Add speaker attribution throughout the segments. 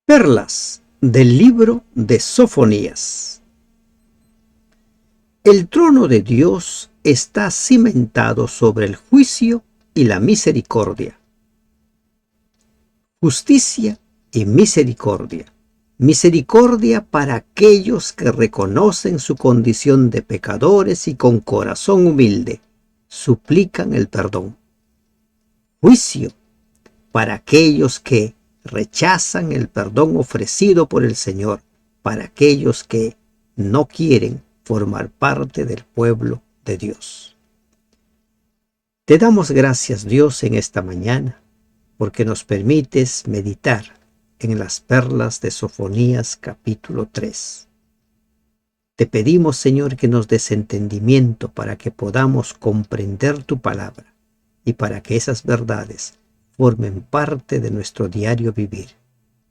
Speaker 1: Perlas del libro de Sofonías. El trono de Dios está cimentado sobre el juicio y la misericordia. Justicia y misericordia. Misericordia para aquellos que reconocen su condición de pecadores y con corazón humilde suplican el perdón. Juicio para aquellos que rechazan el perdón ofrecido por el Señor, para aquellos que no quieren formar parte del pueblo de Dios. Te damos gracias, Dios, en esta mañana, porque nos permites meditar en las perlas de Sofonías capítulo 3. Te pedimos, Señor, que nos des entendimiento para que podamos comprender tu palabra y para que esas verdades formen parte de nuestro diario vivir.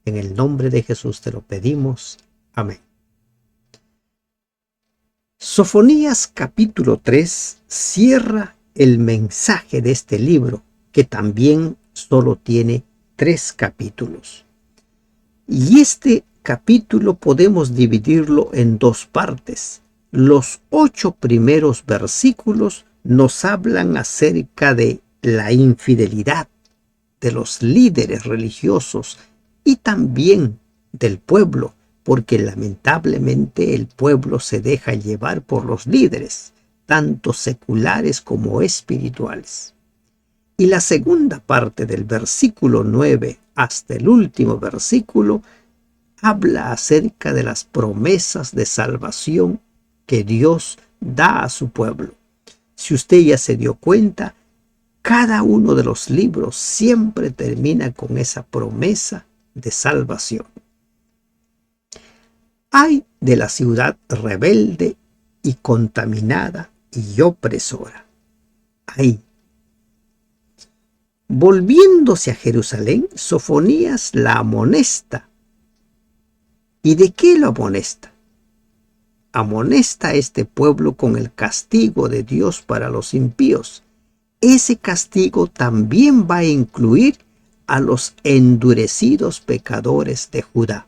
Speaker 1: En el nombre de Jesús te lo pedimos. Amén. Sofonías capítulo 3 cierra el mensaje de este libro, que también solo tiene 3 capítulos. Y este capítulo podemos dividirlo en 2 partes. Los 8 primeros versículos nos hablan acerca de la infidelidad de los líderes religiosos y también del pueblo, porque lamentablemente el pueblo se deja llevar por los líderes, tanto seculares como espirituales. Y la segunda parte del versículo 9 hasta el último versículo habla acerca de las promesas de salvación que Dios da a su pueblo. Si usted ya se dio cuenta, cada uno de los libros siempre termina con esa promesa de salvación. Ay de la ciudad rebelde y contaminada y opresora. Ay. Volviéndose a Jerusalén, Sofonías la amonesta. ¿Y de qué lo amonesta? Amonesta a este pueblo con el castigo de Dios para los impíos. Ese castigo también va a incluir a los endurecidos pecadores de Judá.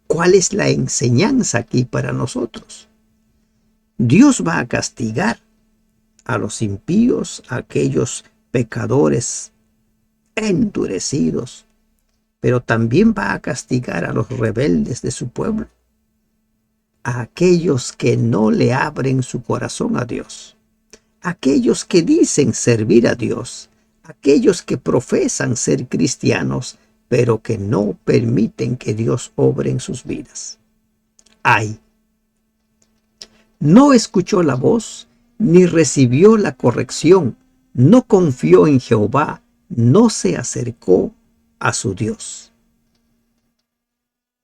Speaker 1: ¿Cuál es la enseñanza aquí para nosotros? Dios va a castigar a los impíos, a aquellos pecadores endurecidos, pero también va a castigar a los rebeldes de su pueblo, a aquellos que no le abren su corazón a Dios. Aquellos que dicen servir a Dios, aquellos que profesan ser cristianos, pero que no permiten que Dios obre en sus vidas. Ay, no escuchó la voz, ni recibió la corrección, no confió en Jehová, no se acercó a su Dios.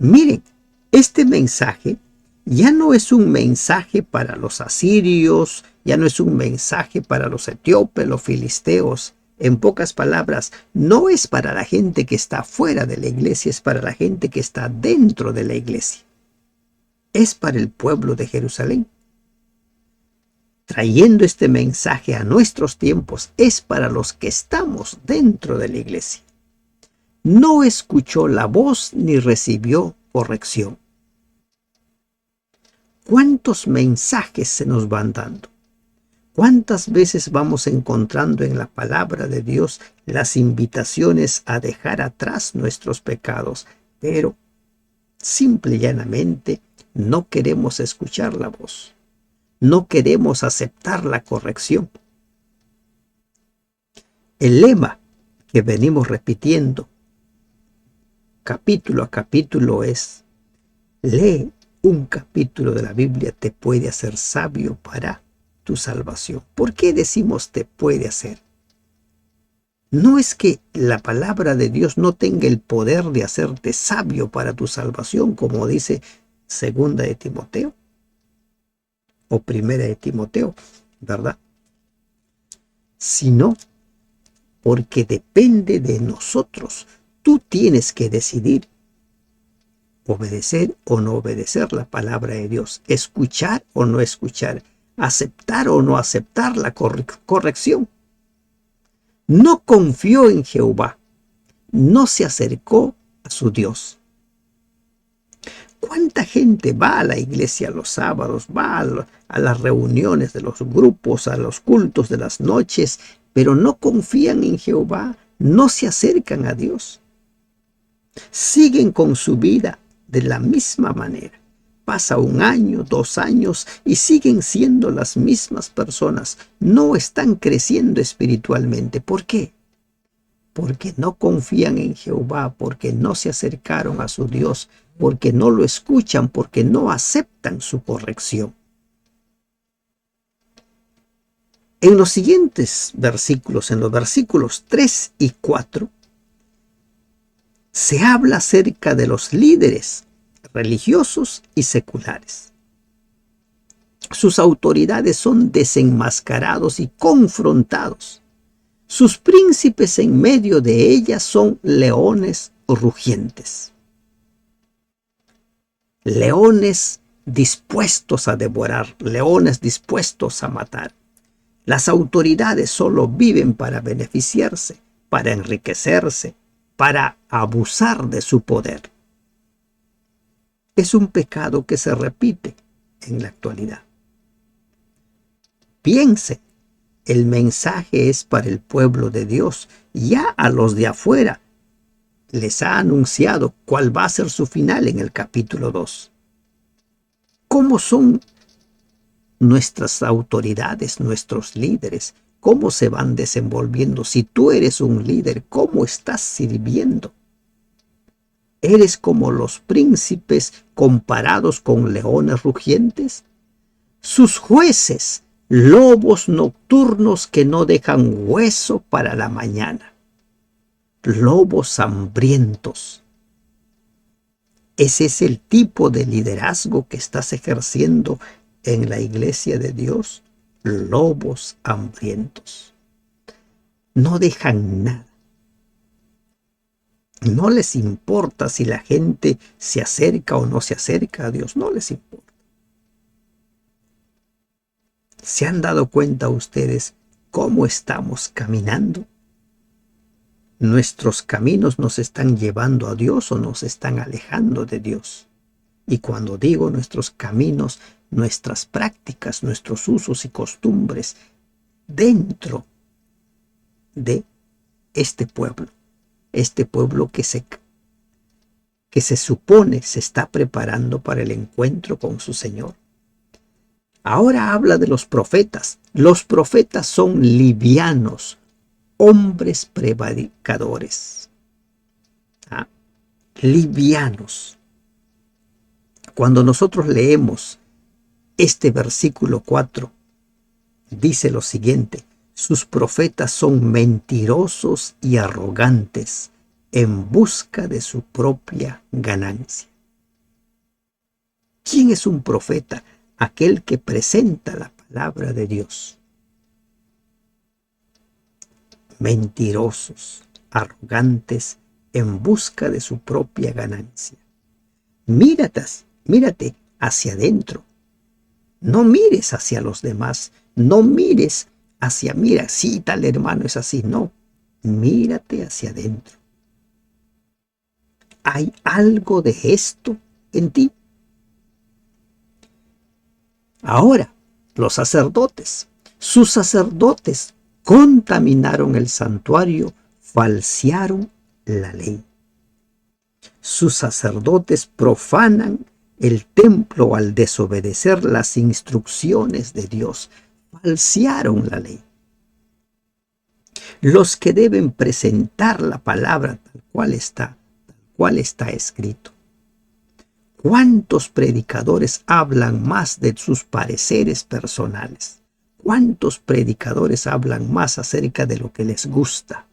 Speaker 1: Miren, este mensaje ya no es un mensaje para los asirios, ya no es un mensaje para los etíopes, los filisteos. En pocas palabras, no es para la gente que está fuera de la iglesia, es para la gente que está dentro de la iglesia. Es para el pueblo de Jerusalén. Trayendo este mensaje a nuestros tiempos, es para los que estamos dentro de la iglesia. No escuchó la voz ni recibió corrección. ¿Cuántos mensajes se nos van dando? ¿Cuántas veces vamos encontrando en la palabra de Dios las invitaciones a dejar atrás nuestros pecados, pero simple y llanamente no queremos escuchar la voz? No queremos aceptar la corrección. El lema que venimos repitiendo capítulo a capítulo es: lee un capítulo de la Biblia, te puede hacer sabio para tu salvación. ¿Por qué decimos te puede hacer? No es que la palabra de Dios no tenga el poder de hacerte sabio para tu salvación, como dice 2 de Timoteo o 1 de Timoteo, ¿verdad? Sino porque depende de nosotros. Tú tienes que decidir obedecer o no obedecer la palabra de Dios, escuchar o no escuchar, aceptar o no aceptar la corrección. No confió en Jehová, no se acercó a su Dios. ¿Cuánta gente va a la iglesia los sábados, va a las reuniones de los grupos, a los cultos de las noches, pero no confían en Jehová, no se acercan a Dios? Siguen con su vida de la misma manera. Pasa 1 año, 2 años y siguen siendo las mismas personas. No están creciendo espiritualmente. ¿Por qué? Porque no confían en Jehová, porque no se acercaron a su Dios, porque no lo escuchan, porque no aceptan su corrección. En los siguientes versículos, en los versículos 3 y 4, se habla acerca de los líderes religiosos y seculares. Sus autoridades son desenmascarados y confrontados. Sus príncipes en medio de ellas son leones rugientes. Leones dispuestos a devorar, leones dispuestos a matar. Las autoridades solo viven para beneficiarse, para enriquecerse, para abusar de su poder. Es un pecado que se repite en la actualidad. Piense, el mensaje es para el pueblo de Dios. Ya a los de afuera les ha anunciado cuál va a ser su final en el capítulo 2. ¿Cómo son nuestras autoridades, nuestros líderes? ¿Cómo se van desenvolviendo? Si tú eres un líder, ¿cómo estás sirviendo? ¿Eres como los príncipes comparados con leones rugientes? Sus jueces, lobos nocturnos que no dejan hueso para la mañana. Lobos hambrientos. Ese es el tipo de liderazgo que estás ejerciendo en la iglesia de Dios. Lobos hambrientos. No dejan nada. No les importa si la gente se acerca o no se acerca a Dios. No les importa. ¿Se han dado cuenta ustedes cómo estamos caminando? ¿Nuestros caminos nos están llevando a Dios o nos están alejando de Dios? Y cuando digo nuestros caminos, nuestras prácticas, nuestros usos y costumbres dentro de este pueblo que se supone se está preparando para el encuentro con su Señor. Ahora habla de los profetas. Los profetas son livianos, hombres prevaricadores. Livianos. Cuando nosotros leemos este versículo 4, dice lo siguiente: sus profetas son mentirosos y arrogantes en busca de su propia ganancia. ¿Quién es un profeta? Aquel que presenta la palabra de Dios. Mentirosos, arrogantes, en busca de su propia ganancia. Mírate hacia adentro. No mires hacia los demás. No mires mira, sí, tal hermano es así. No, mírate hacia adentro. ¿Hay algo de esto en ti? Ahora, los sacerdotes. Sus sacerdotes contaminaron el santuario, falsearon la ley. Sus sacerdotes profanan el templo al desobedecer las instrucciones de Dios. Falsearon la ley. Los que deben presentar la palabra tal cual está escrito. ¿Cuántos predicadores hablan más de sus pareceres personales? ¿Cuántos predicadores hablan más acerca de lo que les gusta?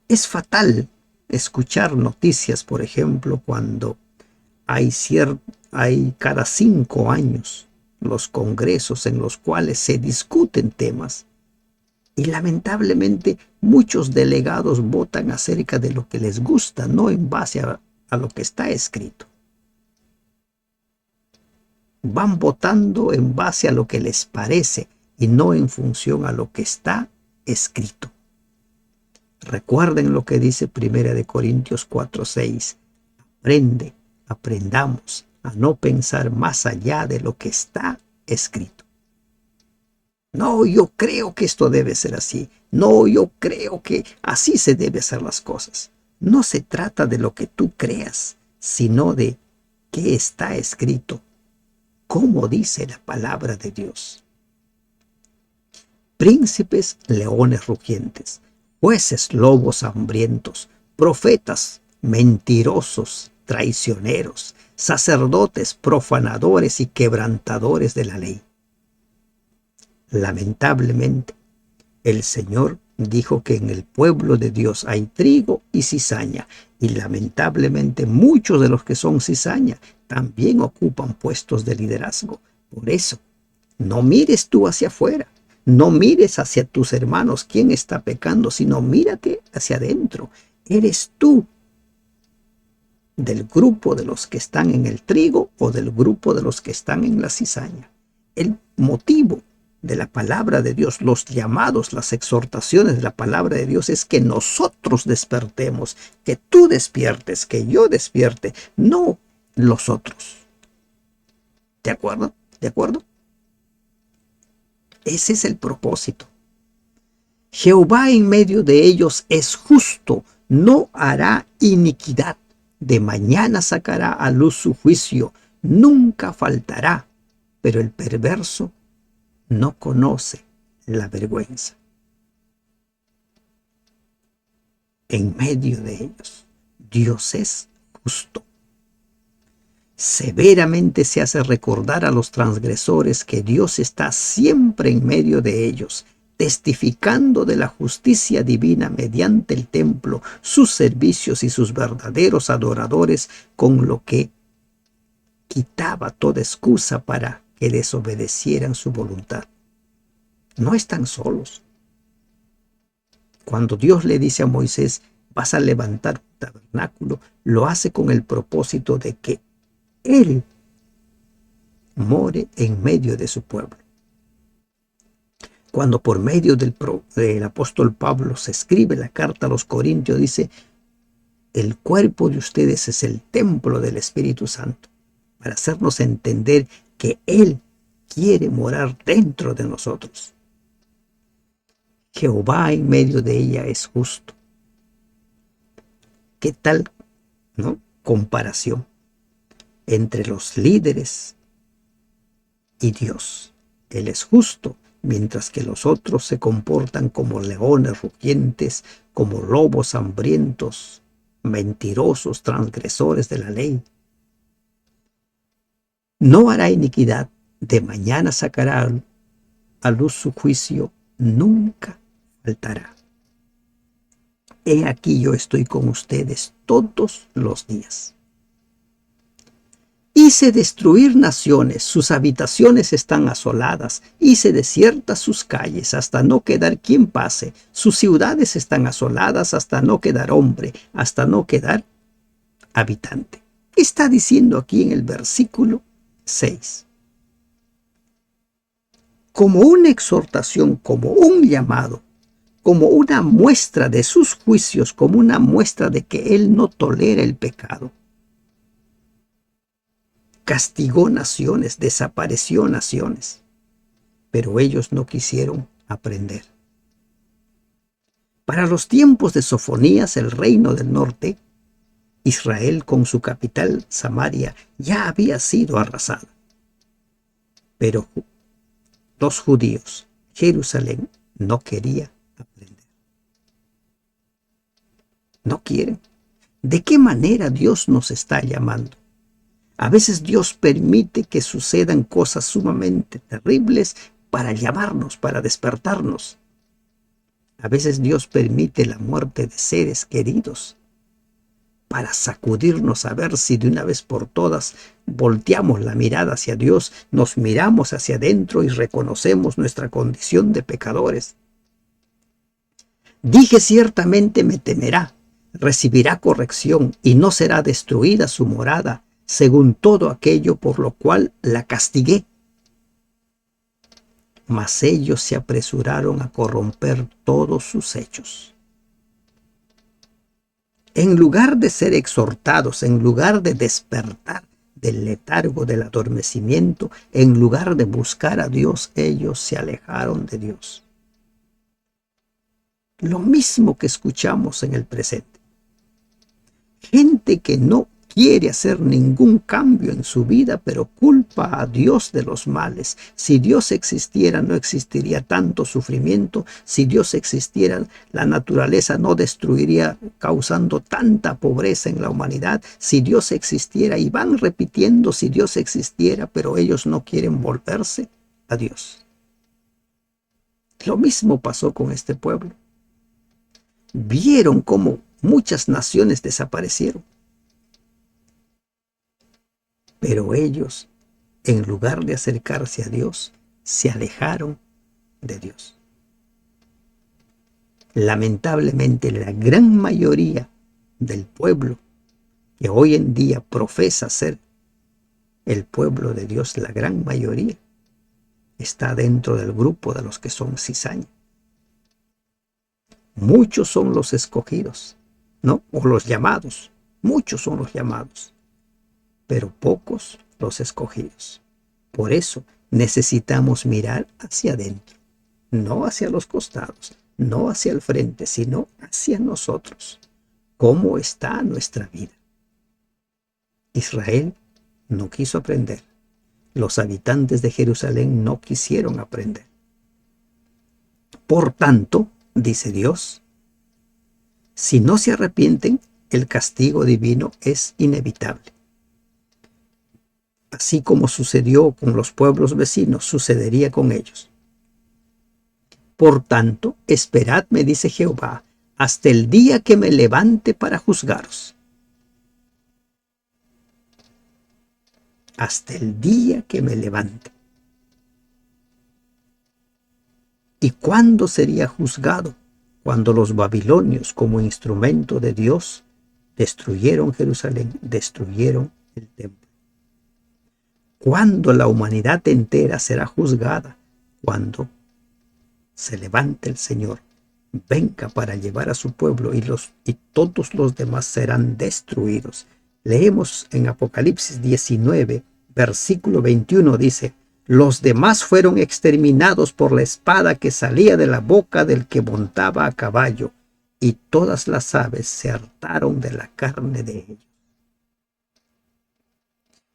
Speaker 1: Es fatal escuchar noticias, por ejemplo, cuando hay cada 5 años los congresos en los cuales se discuten temas. Y lamentablemente muchos delegados votan acerca de lo que les gusta, no en base a lo que está escrito. Van votando en base a lo que les parece y no en función a lo que está escrito. Recuerden lo que dice 1 Corintios 4:6. Aprendamos a no pensar más allá de lo que está escrito. No, yo creo que esto debe ser así. No, yo creo que así se deben hacer las cosas. No se trata de lo que tú creas, sino de qué está escrito, cómo dice la palabra de Dios. Príncipes, leones rugientes, jueces, lobos hambrientos, profetas, mentirosos, traicioneros, sacerdotes, profanadores y quebrantadores de la ley. Lamentablemente, el Señor dijo que en el pueblo de Dios hay trigo y cizaña, y lamentablemente muchos de los que son cizaña también ocupan puestos de liderazgo. Por eso, no mires tú hacia afuera, no mires hacia tus hermanos quién está pecando, sino mírate hacia adentro. ¿Eres tú del grupo de los que están en el trigo o del grupo de los que están en la cizaña? El motivo de la palabra de Dios, los llamados, las exhortaciones de la palabra de Dios es que nosotros despertemos, que tú despiertes, que yo despierte, no los otros. ¿De acuerdo? ¿De acuerdo? Ese es el propósito. Jehová en medio de ellos es justo, no hará iniquidad. De mañana sacará a luz su juicio, nunca faltará, pero el perverso no conoce la vergüenza. En medio de ellos, Dios es justo. Severamente se hace recordar a los transgresores que Dios está siempre en medio de ellos, testificando de la justicia divina mediante el templo, sus servicios y sus verdaderos adoradores, con lo que quitaba toda excusa para que desobedecieran su voluntad. No están solos. Cuando Dios le dice a Moisés, vas a levantar un tabernáculo, lo hace con el propósito de que Él more en medio de su pueblo. Cuando por medio del apóstol Pablo se escribe la carta a los Corintios, dice, el cuerpo de ustedes es el templo del Espíritu Santo, para hacernos entender que Él quiere morar dentro de nosotros. Jehová en medio de ella es justo. ¿Qué tal, no? Comparación entre los líderes y Dios. Él es justo, mientras que los otros se comportan como leones rugientes, como lobos hambrientos, mentirosos, transgresores de la ley. No hará iniquidad, de mañana sacará a luz su juicio, nunca faltará. He aquí yo estoy con ustedes todos los días. Hice destruir naciones, sus habitaciones están asoladas, hice desiertas sus calles hasta no quedar quien pase, sus ciudades están asoladas hasta no quedar hombre, hasta no quedar habitante. ¿Qué está diciendo aquí en el versículo 6? Como una exhortación, como un llamado, como una muestra de sus juicios, como una muestra de que Él no tolera el pecado. Castigó naciones, desapareció naciones, pero ellos no quisieron aprender. Para los tiempos de Sofonías, el reino del norte, Israel con su capital, Samaria, ya había sido arrasada. Pero los judíos, Jerusalén, no quería aprender. No quieren. ¿De qué manera Dios nos está llamando? A veces Dios permite que sucedan cosas sumamente terribles para llamarnos, para despertarnos. A veces Dios permite la muerte de seres queridos para sacudirnos a ver si de una vez por todas volteamos la mirada hacia Dios, nos miramos hacia adentro y reconocemos nuestra condición de pecadores. Dije ciertamente me temerá, recibirá corrección y no será destruida su morada, según todo aquello por lo cual la castigué. Mas ellos se apresuraron a corromper todos sus hechos. En lugar de ser exhortados, en lugar de despertar del letargo, del adormecimiento, en lugar de buscar a Dios, ellos se alejaron de Dios. Lo mismo que escuchamos en el presente. Gente que no quiere hacer ningún cambio en su vida, pero culpa a Dios de los males. Si Dios existiera, no existiría tanto sufrimiento. Si Dios existiera, la naturaleza no destruiría, causando tanta pobreza en la humanidad. Si Dios existiera, y van repitiendo si Dios existiera, pero ellos no quieren volverse a Dios. Lo mismo pasó con este pueblo. Vieron cómo muchas naciones desaparecieron. Pero ellos, en lugar de acercarse a Dios, se alejaron de Dios. Lamentablemente, la gran mayoría del pueblo que hoy en día profesa ser el pueblo de Dios, la gran mayoría, está dentro del grupo de los que son cizaña. Muchos son los escogidos, ¿no? O los llamados. Muchos son los llamados, pero pocos los escogidos. Por eso necesitamos mirar hacia adentro, no hacia los costados, no hacia el frente, sino hacia nosotros. ¿Cómo está nuestra vida? Israel no quiso aprender. Los habitantes de Jerusalén no quisieron aprender. Por tanto, dice Dios, si no se arrepienten, el castigo divino es inevitable. Así como sucedió con los pueblos vecinos, sucedería con ellos. Por tanto, esperad, me dice Jehová, hasta el día que me levante para juzgaros. Hasta el día que me levante. ¿Y cuándo sería juzgado? Cuando los babilonios, como instrumento de Dios, destruyeron Jerusalén, destruyeron el templo. ¿Cuándo la humanidad entera será juzgada? Cuando se levante el Señor, venga para llevar a su pueblo y todos los demás serán destruidos. Leemos en Apocalipsis 19, versículo 21, dice: los demás fueron exterminados por la espada que salía de la boca del que montaba a caballo, y todas las aves se hartaron de la carne de ellos.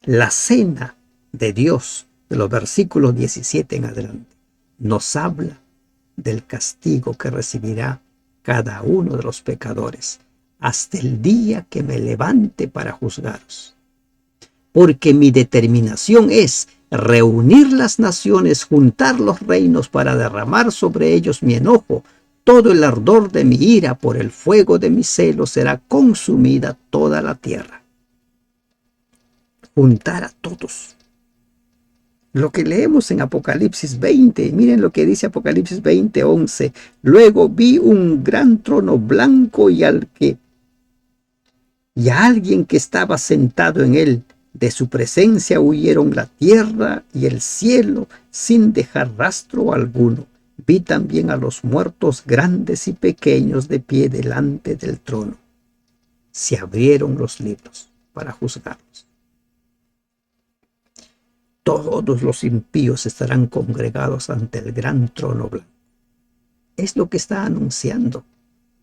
Speaker 1: La cena de Dios, de los versículos 17 en adelante, nos habla del castigo que recibirá cada uno de los pecadores hasta el día que me levante para juzgaros. Porque mi determinación es reunir las naciones, juntar los reinos para derramar sobre ellos mi enojo. Todo el ardor de mi ira por el fuego de mi celo será consumida toda la tierra. Juntar a todos. Lo que leemos en Apocalipsis 20, miren lo que dice Apocalipsis 20, 11. Luego vi un gran trono blanco y a alguien que estaba sentado en él. De su presencia huyeron la tierra y el cielo sin dejar rastro alguno. Vi también a los muertos grandes y pequeños de pie delante del trono. Se abrieron los libros para juzgarlos. Todos los impíos estarán congregados ante el gran trono blanco. Es lo que está anunciando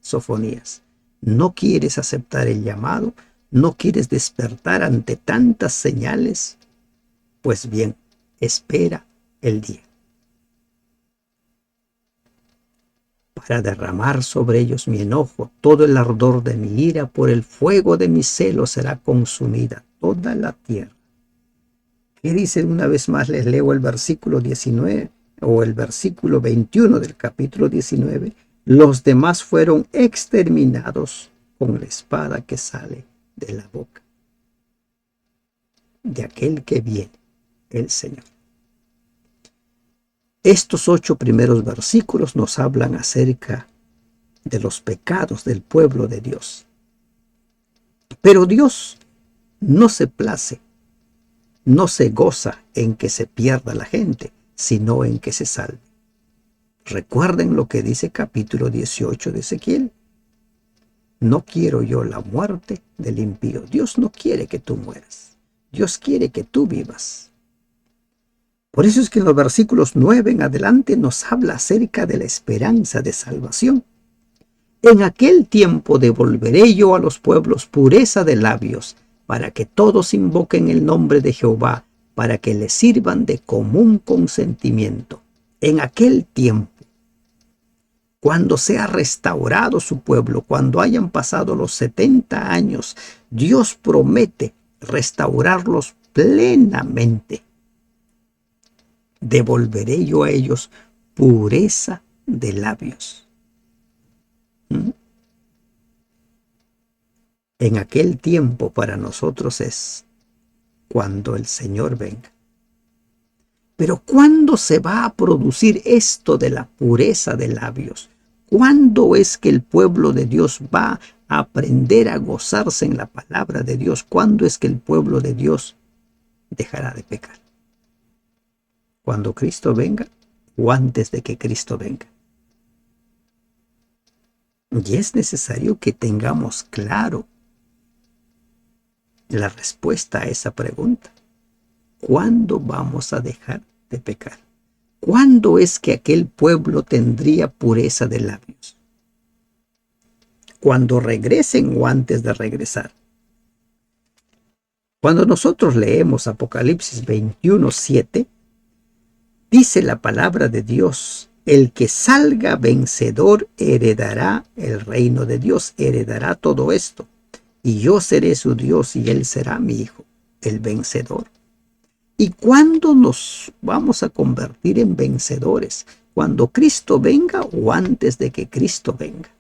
Speaker 1: Sofonías. ¿No quieres aceptar el llamado? ¿No quieres despertar ante tantas señales? Pues bien, espera el día para derramar sobre ellos mi enojo. Todo el ardor de mi ira por el fuego de mi celo será consumida toda la tierra. ¿Qué dice una vez más? Les leo el versículo 19 o el versículo 21 del capítulo 19. Los demás fueron exterminados con la espada que sale de la boca de aquel que viene, el Señor. Estos 8 primeros versículos nos hablan acerca de los pecados del pueblo de Dios. Pero Dios no se place, no se goza en que se pierda la gente, sino en que se salve. Recuerden lo que dice capítulo 18 de Ezequiel. no quiero yo la muerte del impío. Dios no quiere que tú mueras. Dios quiere que tú vivas. Por eso es que en los versículos 9 en adelante nos habla acerca de la esperanza de salvación. En aquel tiempo devolveré yo a los pueblos pureza de labios, para que todos invoquen el nombre de Jehová, para que le sirvan de común consentimiento. En aquel tiempo, cuando sea restaurado su pueblo, cuando hayan pasado los 70 años, Dios promete restaurarlos plenamente. Devolveré yo a ellos pureza de labios. En aquel tiempo para nosotros es cuando el Señor venga. Pero ¿cuándo se va a producir esto de la pureza de labios? ¿Cuándo es que el pueblo de Dios va a aprender a gozarse en la palabra de Dios? ¿Cuándo es que el pueblo de Dios dejará de pecar? ¿Cuando Cristo venga o antes de que Cristo venga? Y es necesario que tengamos claro la respuesta a esa pregunta. ¿Cuándo vamos a dejar de pecar? ¿Cuándo es que aquel pueblo tendría pureza de labios? ¿Cuando regresen o antes de regresar? Cuando nosotros leemos Apocalipsis 21:7, dice la palabra de Dios: el que salga vencedor heredará el reino de Dios, heredará todo esto. Y yo seré su Dios y él será mi hijo, el vencedor. ¿Y cuándo nos vamos a convertir en vencedores? ¿Cuando Cristo venga o antes de que Cristo venga?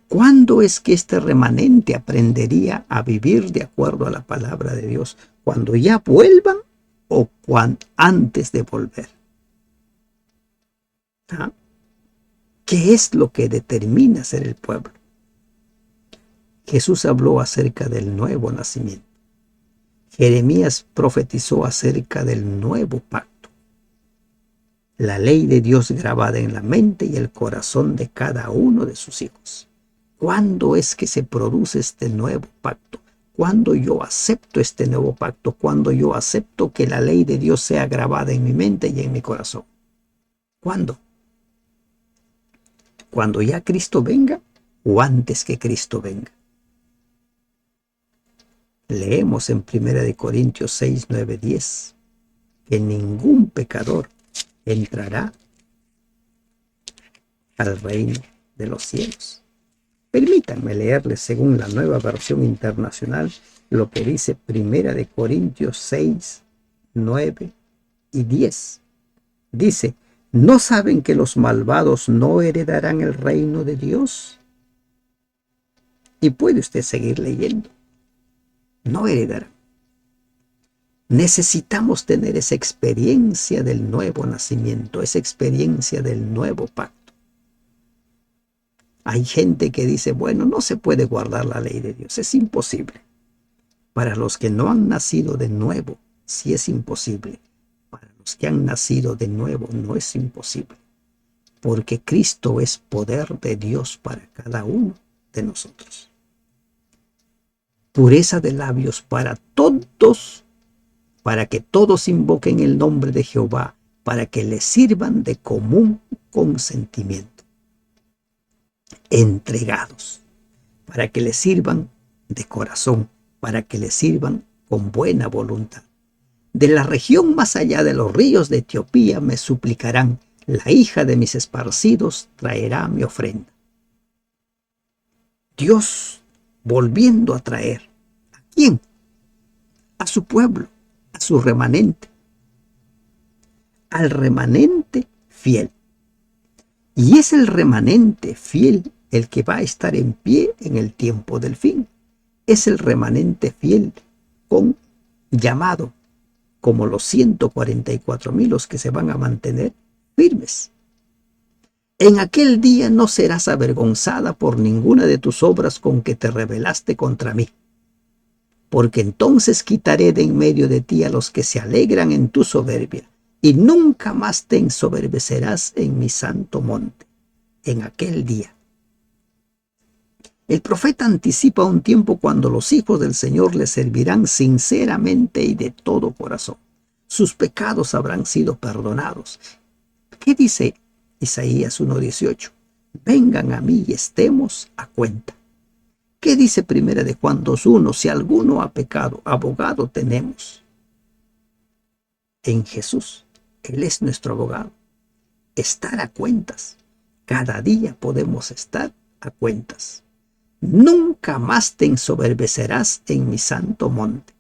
Speaker 1: ¿Cuándo es que este remanente aprendería a vivir de acuerdo a la palabra de Dios? ¿Cuando ya vuelvan o antes de volver? ¿Qué es lo que determina ser el pueblo? Jesús habló acerca del nuevo nacimiento. Jeremías profetizó acerca del nuevo pacto. La ley de Dios grabada en la mente y el corazón de cada uno de sus hijos. ¿Cuándo es que se produce este nuevo pacto? ¿Cuándo yo acepto este nuevo pacto? ¿Cuándo yo acepto que la ley de Dios sea grabada en mi mente y en mi corazón? ¿Cuándo? ¿Cuando ya Cristo venga o antes que Cristo venga? Leemos en 1 Corintios 6, 9, 10 que ningún pecador entrará al reino de los cielos. Permítanme leerles según la Nueva Versión Internacional lo que dice 1 Corintios 6, 9 y 10. Dice: ¿no saben que los malvados no heredarán el reino de Dios? Y puede usted seguir leyendo. No heredarán. Necesitamos tener esa experiencia del nuevo nacimiento, esa experiencia del nuevo pacto. Hay gente que dice, bueno, no se puede guardar la ley de Dios, es imposible. Para los que no han nacido de nuevo, sí es imposible. Para los que han nacido de nuevo, no es imposible. Porque Cristo es poder de Dios para cada uno de nosotros. Pureza de labios para todos, para que todos invoquen el nombre de Jehová, para que le sirvan de común consentimiento. Entregados, para que le sirvan de corazón, para que le sirvan con buena voluntad. De la región más allá de los ríos de Etiopía me suplicarán, la hija de mis esparcidos traerá mi ofrenda. Dios volviendo a traer, ¿a quién? A su pueblo, a su remanente, al remanente fiel. Y es el remanente fiel el que va a estar en pie en el tiempo del fin. Es el remanente fiel con llamado, como los 144,000 los que se van a mantener firmes. En aquel día no serás avergonzada por ninguna de tus obras con que te rebelaste contra mí, porque entonces quitaré de en medio de ti a los que se alegran en tu soberbia, y nunca más te ensoberbecerás en mi santo monte. En aquel día, El profeta anticipa un tiempo cuando los hijos del Señor le servirán sinceramente y de todo corazón. Sus pecados habrán sido perdonados. ¿Qué dice Isaías 1:18? Vengan a mí y estemos a cuenta. ¿Qué dice Primera de Juan 2:1? Si alguno ha pecado, abogado tenemos en Jesús. Él es nuestro abogado. Estar a cuentas. Cada día podemos estar a cuentas. Nunca más te ensoberbecerás en mi santo monte.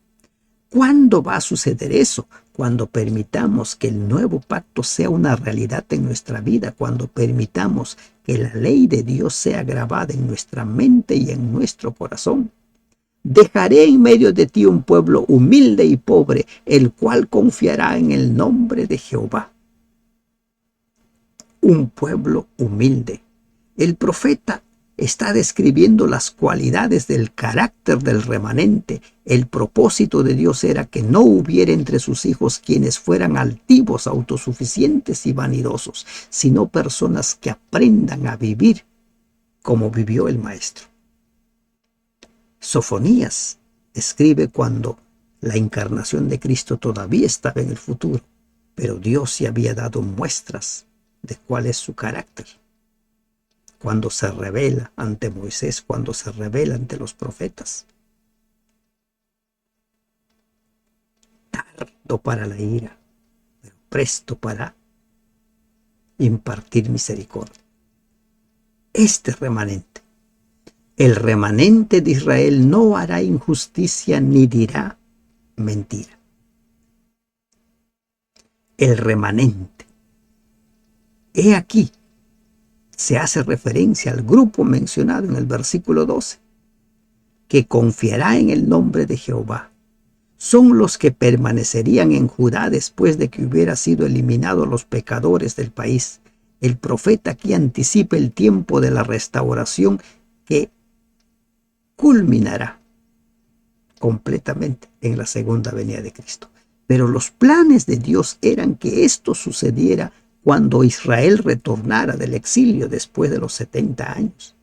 Speaker 1: ¿Cuándo va a suceder eso? Cuando permitamos que el nuevo pacto sea una realidad en nuestra vida, cuando permitamos que la ley de Dios sea grabada en nuestra mente y en nuestro corazón. Dejaré en medio de ti un pueblo humilde y pobre, el cual confiará en el nombre de Jehová. Un pueblo humilde. El profeta está describiendo las cualidades del carácter del remanente. El propósito de Dios era que no hubiera entre sus hijos quienes fueran altivos, autosuficientes y vanidosos, sino personas que aprendan a vivir como vivió el Maestro. Sofonías escribe cuando la encarnación de Cristo todavía estaba en el futuro, pero Dios ya había dado muestras de cuál es su carácter. Cuando se revela ante Moisés, cuando se revela ante los profetas. Tardo para la ira, pero presto para impartir misericordia. Este remanente, el remanente de Israel, no hará injusticia ni dirá mentira. El remanente. He aquí, se hace referencia al grupo mencionado en el versículo 12, que confiará en el nombre de Jehová. Son los que permanecerían en Judá después de que hubiera sido eliminados los pecadores del país. El profeta aquí anticipa el tiempo de la restauración que culminará completamente en la segunda venida de Cristo. Pero los planes de Dios eran que esto sucediera cuando Israel retornara del exilio después de los 70 años.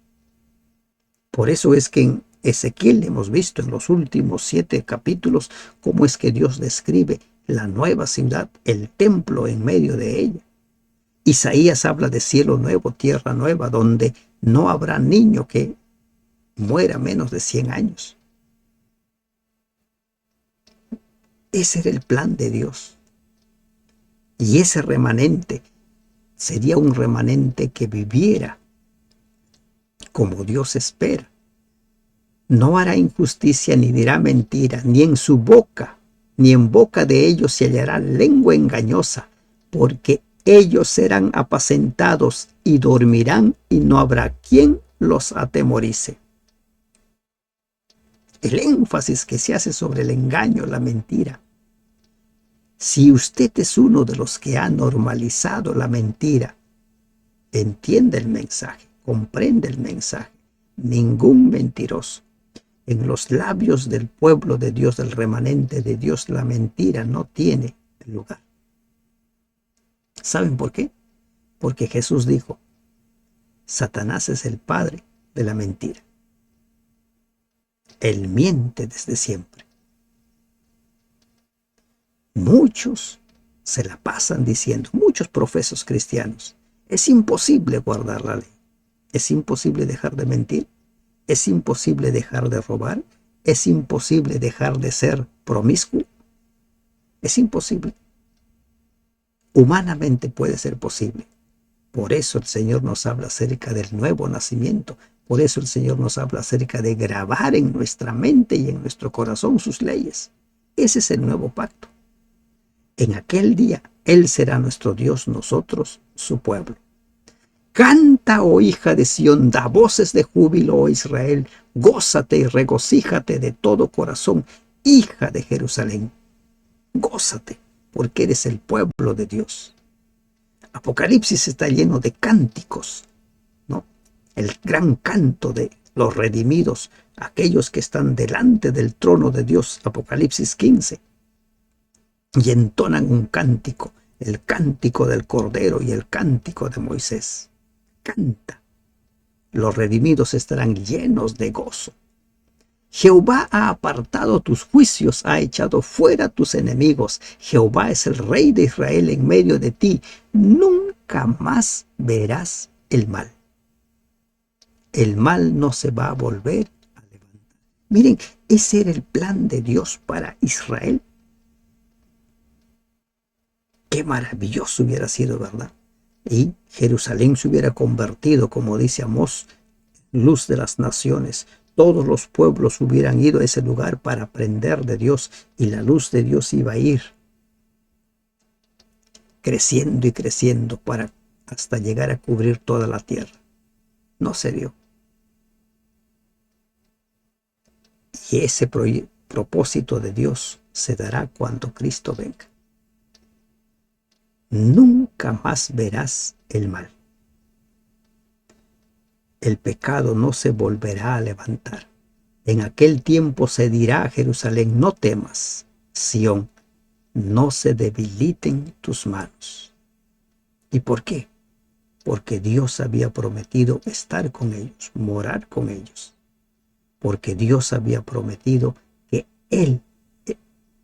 Speaker 1: Por eso es que en Ezequiel hemos visto en los últimos 7 capítulos cómo es que Dios describe la nueva ciudad, el templo en medio de ella. Isaías habla de cielo nuevo, tierra nueva, donde no habrá niño que muera menos de 100 años. Ese era el plan de Dios. Y ese remanente sería un remanente que viviera como Dios espera. No hará injusticia ni dirá mentira, ni en su boca, ni en boca de ellos se hallará lengua engañosa, porque ellos serán apacentados y dormirán y no habrá quien los atemorice. El énfasis que se hace sobre el engaño, la mentira. Si usted es uno de los que ha normalizado la mentira, entiende el mensaje, comprende el mensaje. Ningún mentiroso. En los labios del pueblo de Dios, del remanente de Dios, la mentira no tiene lugar. ¿Saben por qué? Porque Jesús dijo, Satanás es el padre de la mentira. Él miente desde siempre. Muchos se la pasan diciendo, muchos profesos cristianos, es imposible guardar la ley, es imposible dejar de mentir, es imposible dejar de robar, es imposible dejar de ser promiscuo, es imposible. Humanamente puede ser posible. Por eso el Señor nos habla acerca del nuevo nacimiento, por eso el Señor nos habla acerca de grabar en nuestra mente y en nuestro corazón sus leyes. Ese es el nuevo pacto. En aquel día, Él será nuestro Dios, nosotros su pueblo. Canta, oh hija de Sión, da voces de júbilo, oh Israel, gózate y regocíjate de todo corazón, hija de Jerusalén. Gózate, porque eres el pueblo de Dios. Apocalipsis está lleno de cánticos, ¿no? El gran canto de los redimidos, aquellos que están delante del trono de Dios, Apocalipsis 15. Y entonan un cántico, el cántico del Cordero y el cántico de Moisés. Canta, Los redimidos estarán llenos de gozo. Jehová ha apartado tus juicios, ha echado fuera tus enemigos. Jehová es el Rey de Israel en medio de ti. Nunca más verás el mal. El mal no se va a volver a levantar. Miren, ese era el plan de Dios para Israel. Qué maravilloso hubiera sido, ¿verdad? Y Jerusalén se hubiera convertido, como dice Amós, luz de las naciones. Todos los pueblos hubieran ido a ese lugar para aprender de Dios, y la luz de Dios iba a ir creciendo y creciendo para hasta llegar a cubrir toda la tierra. No se dio. Y ese propósito de Dios se dará cuando Cristo venga. Nunca más verás el mal. El pecado no se volverá a levantar. En aquel tiempo se dirá a Jerusalén: no temas, Sión, no se debiliten tus manos. ¿Y por qué? Porque Dios había prometido estar con ellos, morar con ellos. Porque Dios había prometido que Él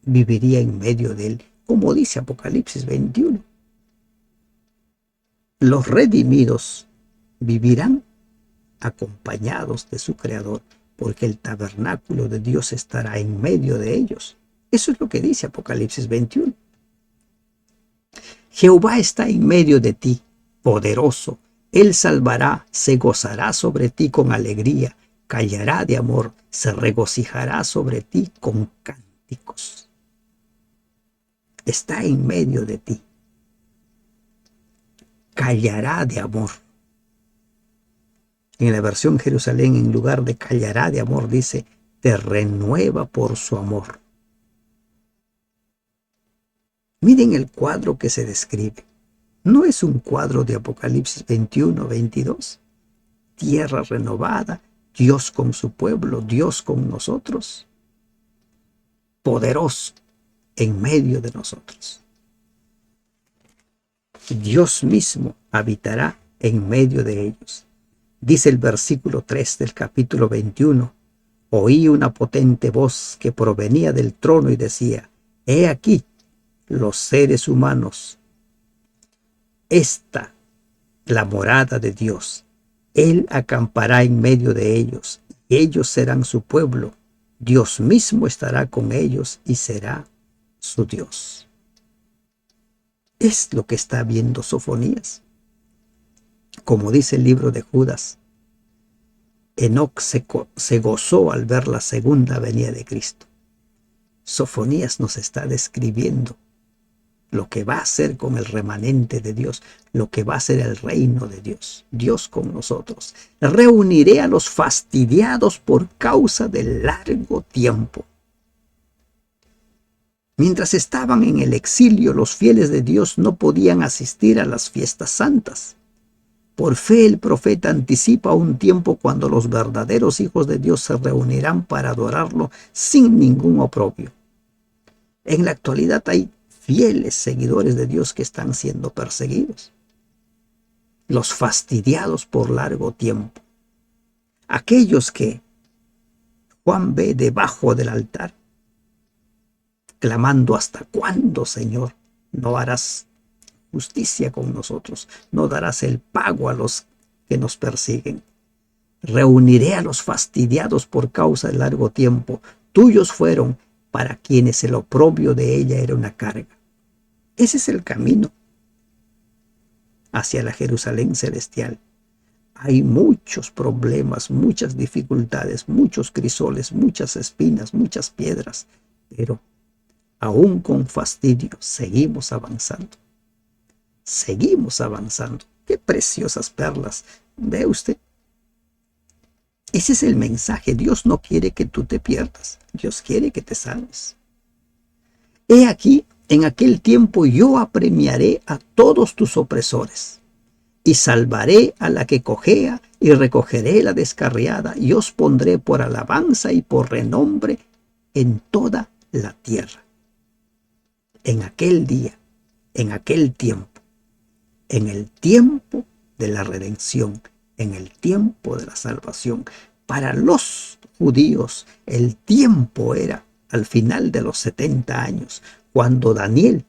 Speaker 1: viviría en medio de él, como dice Apocalipsis 21. Los redimidos vivirán acompañados de su Creador, porque el tabernáculo de Dios estará en medio de ellos. Eso es lo que dice Apocalipsis 21. Jehová está en medio de ti, poderoso. Él salvará, se gozará sobre ti con alegría, callará de amor, se regocijará sobre ti con cánticos. Está en medio de ti. Callará de amor. En la versión Jerusalén, en lugar de callará de amor, dice: te renueva por su amor. Miren el cuadro que se describe. No es un cuadro de Apocalipsis 21, 22. Tierra renovada, Dios con su pueblo, Dios con nosotros. Poderoso en medio de nosotros. Dios mismo habitará en medio de ellos. Dice el versículo 3 del capítulo 21. Oí una potente voz que provenía del trono y decía: he aquí, los seres humanos, esta la morada de Dios. Él acampará en medio de ellos, y ellos serán su pueblo. Dios mismo estará con ellos y será su Dios. Es lo que está viendo Sofonías. Como dice el libro de Judas, Enoc se gozó al ver la segunda venida de Cristo. Sofonías nos está describiendo lo que va a hacer con el remanente de Dios, lo que va a ser el reino de Dios, Dios con nosotros. Reuniré a los fastidiados por causa del largo tiempo. Mientras estaban en el exilio, los fieles de Dios no podían asistir a las fiestas santas. Por fe el profeta anticipa un tiempo cuando los verdaderos hijos de Dios se reunirán para adorarlo sin ningún oprobio. En la actualidad hay fieles seguidores de Dios que están siendo perseguidos. Los fastidiados por largo tiempo. Aquellos que Juan ve debajo del altar, clamando: ¿hasta cuándo, Señor, no harás justicia con nosotros? ¿No darás el pago a los que nos persiguen? Reuniré a los fastidiados por causa del largo tiempo. Tuyos fueron, para quienes el oprobio de ella era una carga. Ese es el camino hacia la Jerusalén celestial. Hay muchos problemas, muchas dificultades, muchos crisoles, muchas espinas, muchas piedras, pero aún con fastidio seguimos avanzando. Seguimos avanzando. ¡Qué preciosas perlas! ¿Ve usted? Ese es el mensaje. Dios no quiere que tú te pierdas. Dios quiere que te salves. He aquí, en aquel tiempo yo apremiaré a todos tus opresores, y salvaré a la que cojea, y recogeré la descarriada, y os pondré por alabanza y por renombre en toda la tierra. En aquel día, en aquel tiempo, en el tiempo de la redención, en el tiempo de la salvación. Para los judíos, el tiempo era al final de los 70 años, cuando Daniel,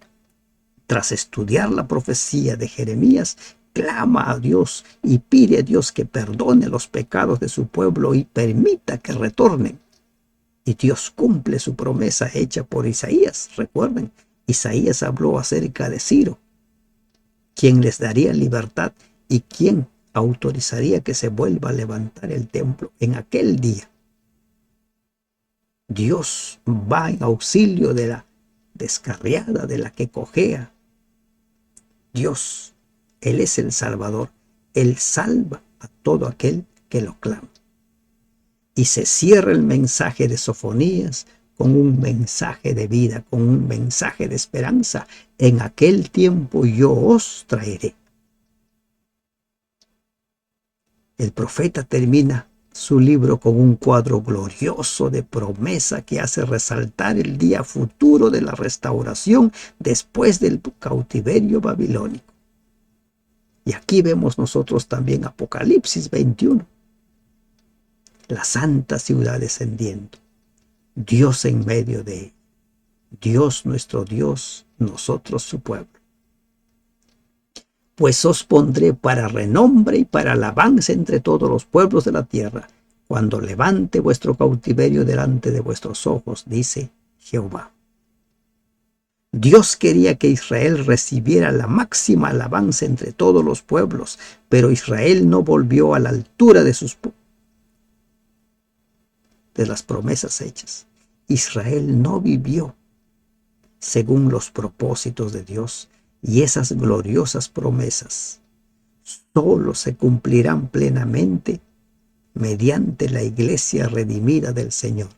Speaker 1: tras estudiar la profecía de Jeremías, clama a Dios y pide a Dios que perdone los pecados de su pueblo y permita que retornen. Y Dios cumple su promesa hecha por Isaías. Recuerden, Isaías habló acerca de Ciro, quien les daría libertad y quien autorizaría que se vuelva a levantar el templo en aquel día. Dios va en auxilio de la descarriada, de la que cojea. Dios, Él es el Salvador. Él salva a todo aquel que lo clama. Y se cierra el mensaje de Sofonías con un mensaje de vida, con un mensaje de esperanza. En aquel tiempo yo os traeré. El profeta termina su libro con un cuadro glorioso de promesa que hace resaltar el día futuro de la restauración después del cautiverio babilónico. Y aquí vemos nosotros también Apocalipsis 21. La santa ciudad descendiendo, Dios en medio de ella, Dios nuestro Dios, nosotros su pueblo. Pues os pondré para renombre y para alabanza entre todos los pueblos de la tierra, cuando levante vuestro cautiverio delante de vuestros ojos, dice Jehová. Dios quería que Israel recibiera la máxima alabanza entre todos los pueblos, pero Israel no volvió a la altura de las promesas hechas. Israel no vivió según los propósitos de Dios, y esas gloriosas promesas solo se cumplirán plenamente mediante la iglesia redimida del Señor.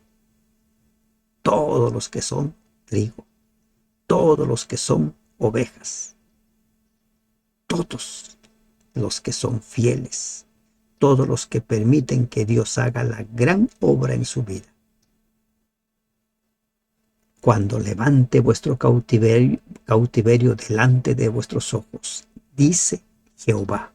Speaker 1: Todos los que son trigo, todos los que son ovejas, todos los que son fieles, todos los que permiten que Dios haga la gran obra en su vida. Cuando levante vuestro cautiverio delante de vuestros ojos, dice Jehová.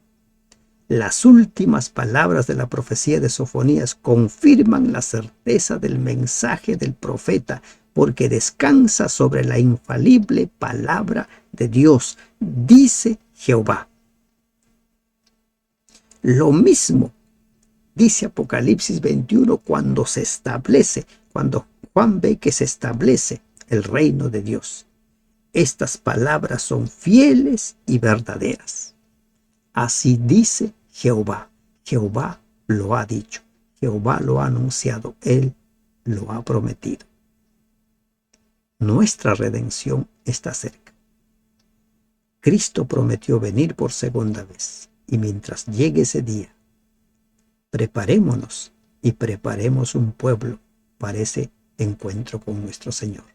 Speaker 1: Las últimas palabras de la profecía de Sofonías confirman la certeza del mensaje del profeta, porque descansa sobre la infalible palabra de Dios, dice Jehová. Lo mismo dice Apocalipsis 21 cuando Juan ve que se establece el reino de Dios. Estas palabras son fieles y verdaderas. Así dice Jehová. Jehová lo ha dicho. Jehová lo ha anunciado. Él lo ha prometido. Nuestra redención está cerca. Cristo prometió venir por segunda vez. Y mientras llegue ese día, preparémonos y preparemos un pueblo para ese encuentro con nuestro Señor.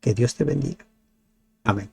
Speaker 1: Que Dios te bendiga. Amén.